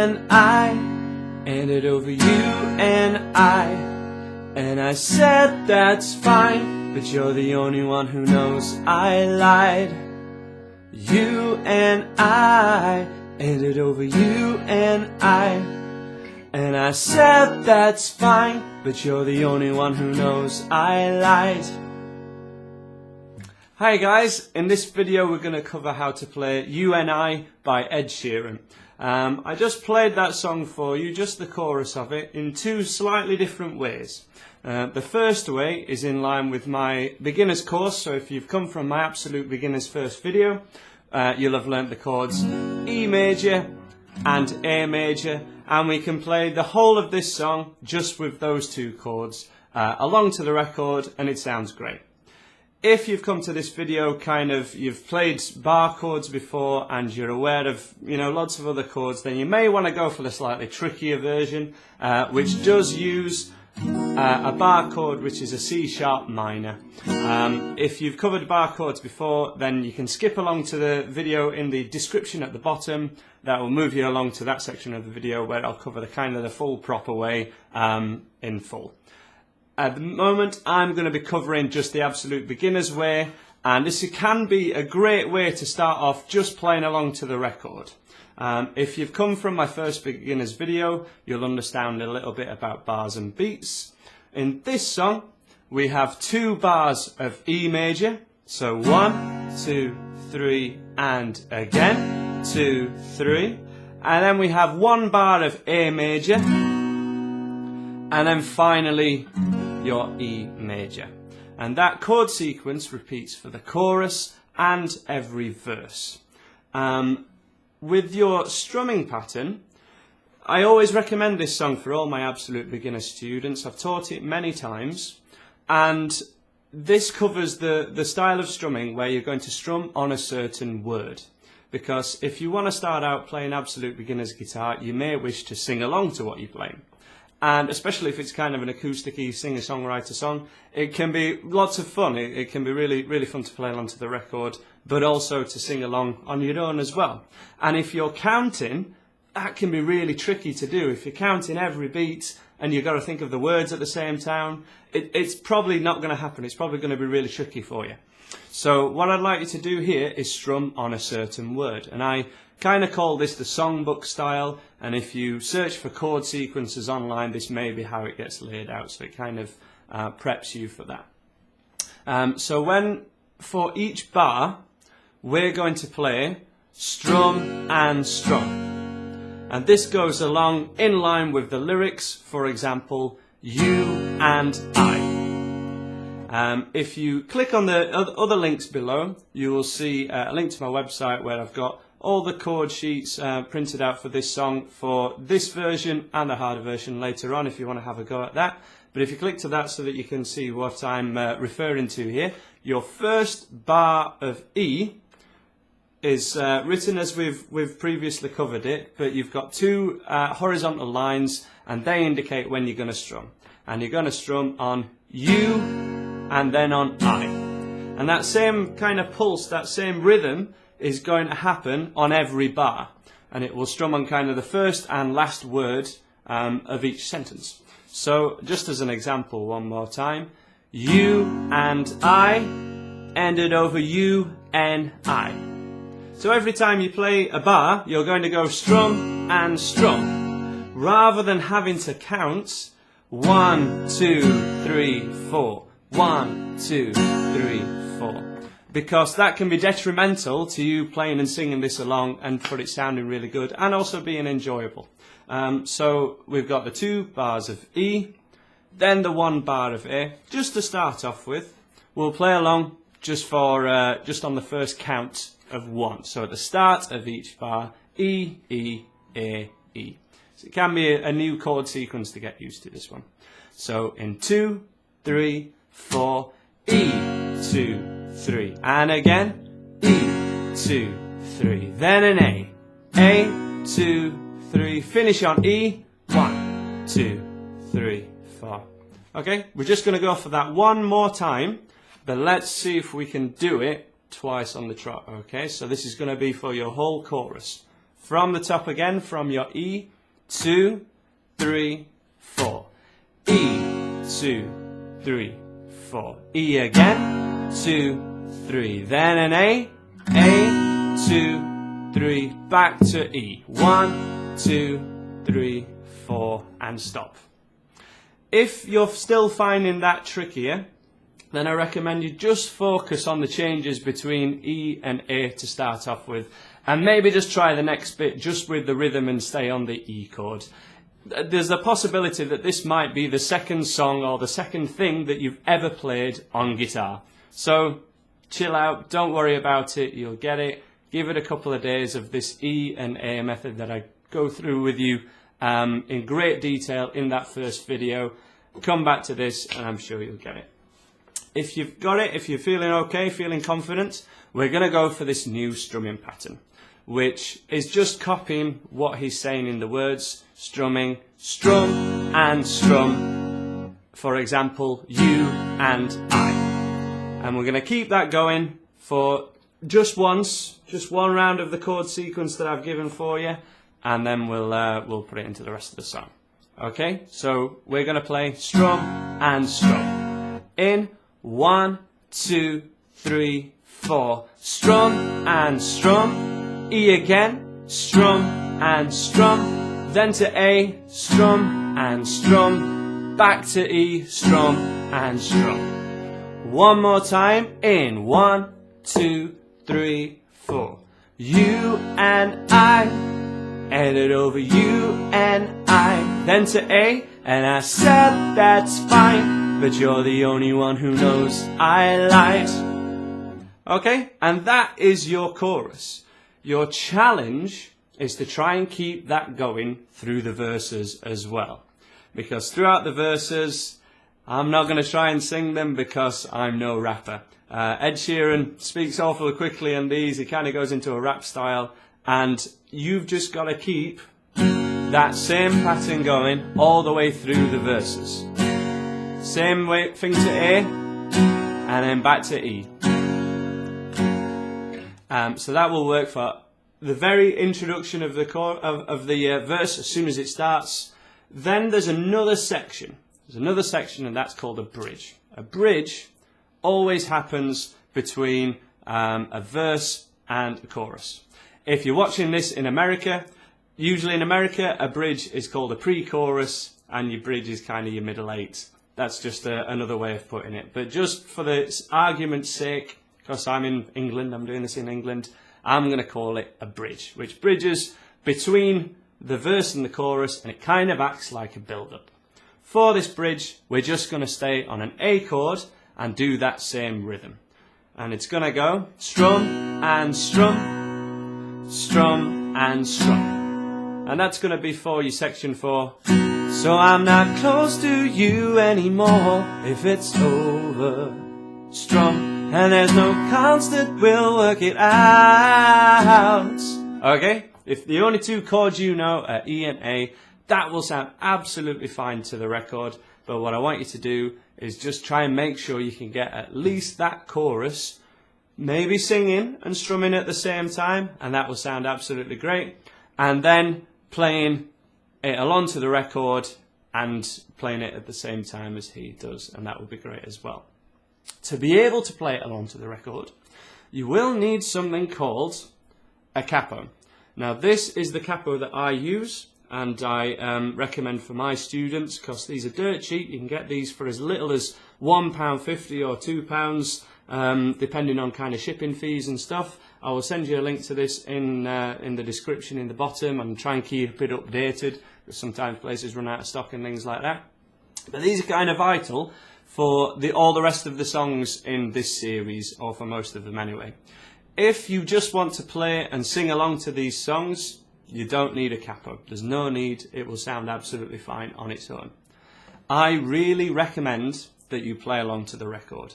and I ended over you and I said that's fine, but you're the only one who knows I lied. You and I ended over you and I said that's fine, but you're the only one who knows I lied. Hi guys, in this video we're going to cover how to play You and I by Ed Sheeran. I just played that song for you, just the chorus of it, in two slightly different ways. The first way is in line with my beginner's course, so if you've come from my absolute beginner's first video, you'll have learnt the chords E major and A major, and we can play the whole of this song just with those two chords along to the record, and it sounds great. If you've come to this video you've played bar chords before and you're aware of lots of other chords, then you may want to go for the slightly trickier version, which does use a bar chord, which is a C sharp minor. If you've covered bar chords before, then you can skip along to the video in the description at the bottom. That will move you along to that section of the video where I'll cover the full proper way in full. At the moment I'm going to be covering just the absolute beginner's way, and this can be a great way to start off just playing along to the record. If you've come from my first beginner's video, you'll understand a little bit about bars and beats. In this song we have two bars of E major, so 1, 2, 3 and again 2, 3, and then we have one bar of A major, and then finally your E major, and that chord sequence repeats for the chorus and every verse. With your strumming pattern, I always recommend this song for all my absolute beginner students. I've taught it many times, and this covers the style of strumming where you're going to strum on a certain word, because if you want to start out playing absolute beginner's guitar, you may wish to sing along to what you're playing. And especially if it's kind of an acoustic-y singer-songwriter song, it can be lots of fun. It can be really fun to play along to the record, but also to sing along on your own as well. And if you're counting, that can be really tricky to do. If you're counting every beat and you've got to think of the words at the same time, it's probably not going to happen. It's probably going to be really tricky for you. So what I'd like you to do here is strum on a certain word, and I kind of call this the songbook style, and if you search for chord sequences online, this may be how it gets laid out, so it kind of preps you for that. So for each bar we're going to play strum and strum, and this goes along in line with the lyrics. For example, you and I. If you click on the other links below, you will see a link to my website where I've got all the chord sheets printed out for this song, for this version and the harder version later on if you want to have a go at that. But if you click to that so that you can see what I'm referring to here, your first bar of E is written as we've previously covered it, but you've got two horizontal lines, and they indicate when you're going to strum. And you're going to strum on you and then on I. And that same kind of pulse, that same rhythm is going to happen on every bar, and it will strum on kind of the first and last word of each sentence. So just as an example, one more time, you and I ended over you and I. So every time you play a bar, you're going to go strum and strum, rather than having to count 1, 2, 3, 4, 1, 2, 3, 4. Because that can be detrimental to you playing and singing this along and for it sounding really good and also being enjoyable. So we've got the two bars of E, then the one bar of A. Just to start off with, we'll play along just on the first count of 1. So at the start of each bar, E, E, A, E. So it can be a new chord sequence to get used to, this one. So in 2, 3, 4, E, 2, 3, and again E, 2, 3, then an A, 2, 3, finish on E, 1, 2, 3, 4. Okay, we're just going to go for that one more time, but let's see if we can do it twice on the trot. Okay, so this is going to be for your whole chorus. from the top again, from your E, 2, 3, 4. E, 2, 3, 4. E again, 2, 3. Then an A, 2, 3, back to E. 1, 2, 3, 4, and stop. If you're still finding that trickier, then I recommend you just focus on the changes between E and A to start off with, and maybe just try the next bit just with the rhythm and stay on the E chord. There's a possibility that this might be the second song or the second thing that you've ever played on guitar. So chill out, don't worry about it, you'll get it. Give it a couple of days of this E and A method that I go through with you in great detail in that first video. Come back to this and I'm sure you'll get it. If you've got it, if you're feeling okay, feeling confident, we're going to go for this new strumming pattern, which is just copying what he's saying in the words, strumming, strum and strum. For example, you and I. And we're going to keep that going for just once, just one round of the chord sequence that I've given for you, and then we'll put it into the rest of the song. Okay, so we're going to play strum and strum. In 1, 2, 3, 4. Strum and strum. E again. Strum and strum. Then to A. Strum and strum. Back to E. Strum and strum. One more time. In 1, 2, 3, 4. You and I. Headed over you and I. Then to A. And I said that's fine, but you're the only one who knows I lied. Okay, and that is your chorus. Your challenge is to try and keep that going through the verses as well. Because throughout the verses, I'm not going to try and sing them because I'm no rapper. Ed Sheeran speaks awfully quickly on these, he kind of goes into a rap style, and you've just got to keep that same pattern going all the way through the verses. Same way, thing to A, and then back to E. So that will work for the very introduction of the verse as soon as it starts. Then there's another section. There's another section, and that's called a bridge. A bridge always happens between a verse and a chorus. If you're watching this in America, usually in America, a bridge is called a pre-chorus, and your bridge is kind of your middle eight. That's just another way of putting it. But just for the argument's sake, because I'm in England, I'm doing this in England, I'm going to call it a bridge, which bridges between the verse and the chorus, and it kind of acts like a build-up. For this bridge, we're just going to stay on an A chord and do that same rhythm. And it's going to go strum and strum, strum and strum. And that's going to be for your section 4. So I'm not close to you anymore if it's over. Strum, and there's no constant, we'll work it out. Okay? If the only two chords you know are E and A, that will sound absolutely fine to the record. But what I want you to do is just try and make sure you can get at least that chorus, maybe singing and strumming at the same time, and that will sound absolutely great. And then playing it along to the record and playing it at the same time as he does, and that would be great as well. To be able to play it along to the record, you will need something called a capo. Now this is the capo that I use, and I recommend for my students, because these are dirt cheap. You can get these for as little as £1.50 or £2, depending on kind of shipping fees and stuff. I will send you a link to this in the description in the bottom, and try and keep it updated, because sometimes places run out of stock and things like that. But these are kind of vital for all the rest of the songs in this series, or for most of them anyway. If you just want to play and sing along to these songs, you don't need a capo. There's no need. It will sound absolutely fine on its own. I really recommend that you play along to the record.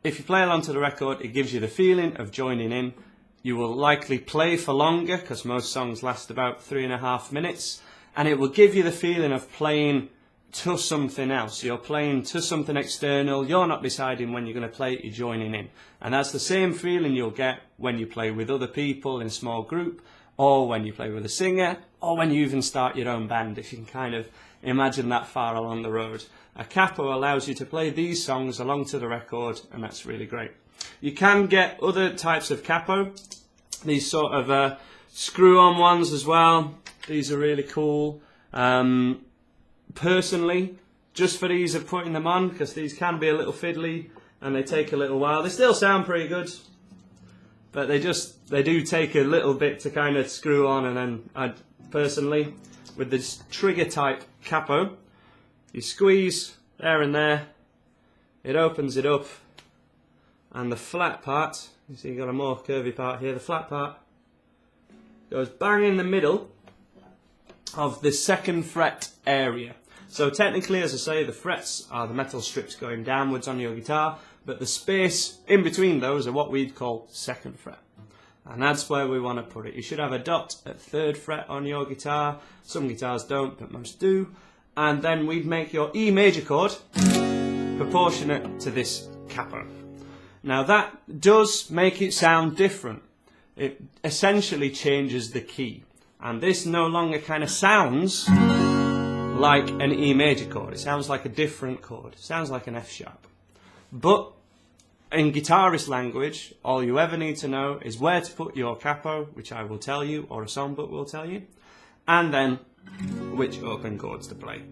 If you play along to the record, it gives you the feeling of joining in. You will likely play for longer, because most songs last about 3.5 minutes, and it will give you the feeling of playing to something else. You're playing to something external. You're not deciding when you're going to play it, you're joining in. And that's the same feeling you'll get when you play with other people in a small group, or when you play with a singer, or when you even start your own band, if you can kind of imagine that far along the road. A capo allows you to play these songs along to the record, and that's really great. You can get other types of capo, these sort of screw-on ones as well. These are really cool. Personally, just for ease of putting them on, because these can be a little fiddly and they take a little while. They still sound pretty good, but they do take a little bit to kind of screw on. And then personally, with this trigger type capo, you squeeze there and there, it opens it up, and the flat part, you see you've got a more curvy part here, the flat part goes bang in the middle of the 2nd fret area. So technically, as I say, the frets are the metal strips going downwards on your guitar, but the space in between those are what we'd call 2nd fret. And that's where we want to put it. You should have a dot at 3rd fret on your guitar. Some guitars don't, but most do. And then we'd make your E major chord proportionate to this capo. Now that does make it sound different. It essentially changes the key. And this no longer kind of sounds like an E major chord. It sounds like a different chord. It sounds like an F sharp. But in guitarist language, all you ever need to know is where to put your capo, which I will tell you, or a songbook will tell you, and then which open chords to play.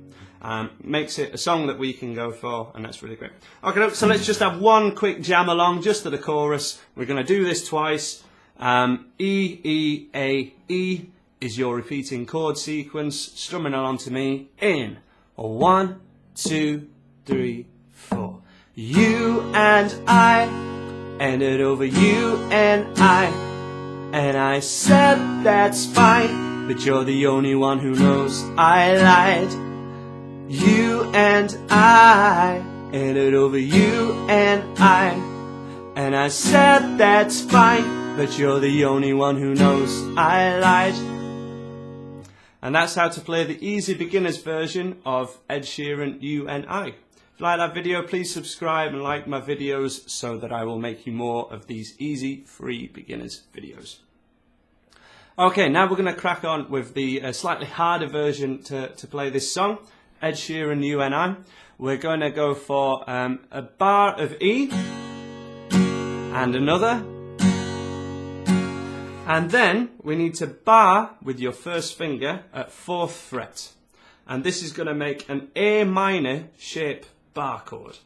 Makes it a song that we can go for, and that's really great. Okay, so let's just have one quick jam along just to the chorus. We're going to do this twice. E, E, A, E is your repeating chord sequence, strumming along to me in 1, 2, 3, 4. You and I ended over you and I said that's fine, but you're the only one who knows I lied. You and I ended over you and I said that's fine, but you're the only one who knows I lied. And that's how to play the easy beginner's version of Ed Sheeran, You and I. If you like that video, please subscribe and like my videos so that I will make you more of these easy, free beginners videos. Okay, now we're going to crack on with the slightly harder version to play this song, Ed Sheeran, You and I. We're going to go for a bar of E and another. And then we need to bar with your first finger at 4th fret. And this is going to make an A minor shape bar chord.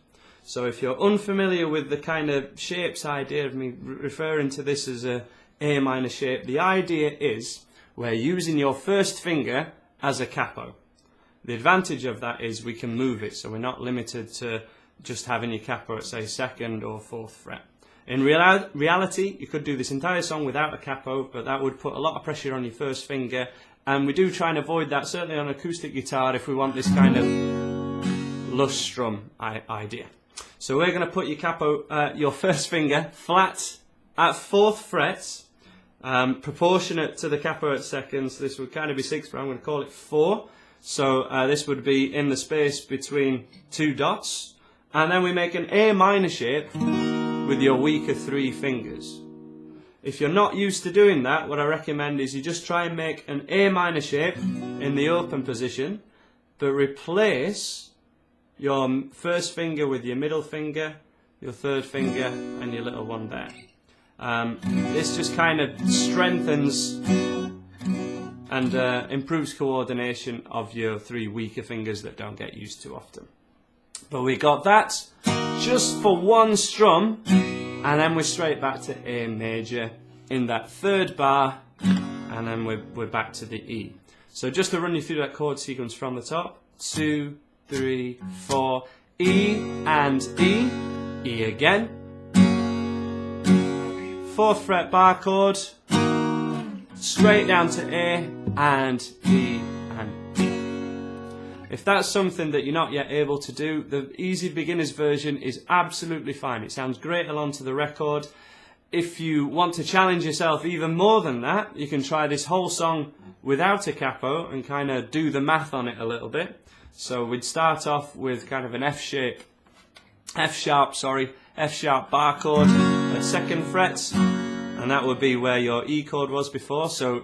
So if you're unfamiliar with the kind of shapes idea of me referring to this as a A minor shape, the idea is we're using your first finger as a capo. The advantage of that is we can move it, so we're not limited to just having your capo at, say, 2nd or 4th fret. In reality, you could do this entire song without a capo, but that would put a lot of pressure on your first finger, and we do try and avoid that, certainly on acoustic guitar, if we want this kind of lush strum idea. So we're going to put your capo, your first finger, flat at 4th fret, proportionate to the capo at 2nd, so this would kind of be 6th, but I'm going to call it 4. So this would be in the space between 2 dots, and then we make an A minor shape with your weaker 3 fingers. If you're not used to doing that, what I recommend is you just try and make an A minor shape in the open position, but replace your first finger with your middle finger, your 3rd finger, and your little one there. This just kind of strengthens and improves coordination of your 3 weaker fingers that don't get used too often. But we got that just for one strum, and then we're straight back to A major in that 3rd bar, and then we're back to the E. So just to run you through that chord sequence from the top, 2, 3, 4, E and E, E again, 4th fret bar chord, straight down to A and E and D. If that's something that you're not yet able to do, the easy beginner's version is absolutely fine. It sounds great along to the record. If you want to challenge yourself even more than that, you can try this whole song without a capo and kind of do the math on it a little bit. So we'd start off with kind of an F sharp bar chord at 2nd fret, and that would be where your E chord was before. So E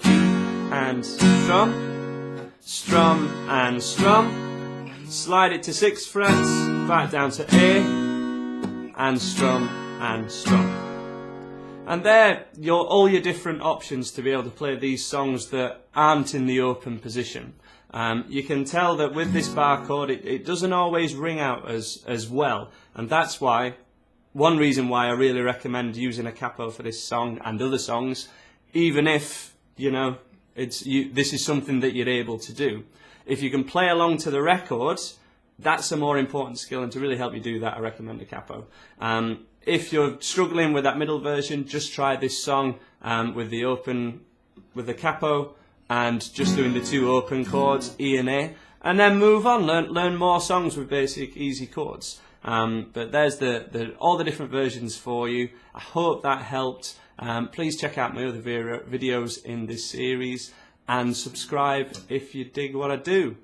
and strum, strum and strum, slide it to 6 frets, back down to A, and strum and strum. And there, all your different options to be able to play these songs that aren't in the open position. You can tell that with this bar chord, it doesn't always ring out as well, and that's why, one reason why I really recommend using a capo for this song and other songs, even if, you know, this is something that you're able to do. If you can play along to the records, that's a more important skill, and to really help you do that, I recommend a capo. If you're struggling with that middle version, just try this song with the capo and just doing the 2 open chords, E and A, and then move on. Learn more songs with basic, easy chords. But there's all the different versions for you. I hope that helped. Please check out my other videos in this series and subscribe if you dig what I do.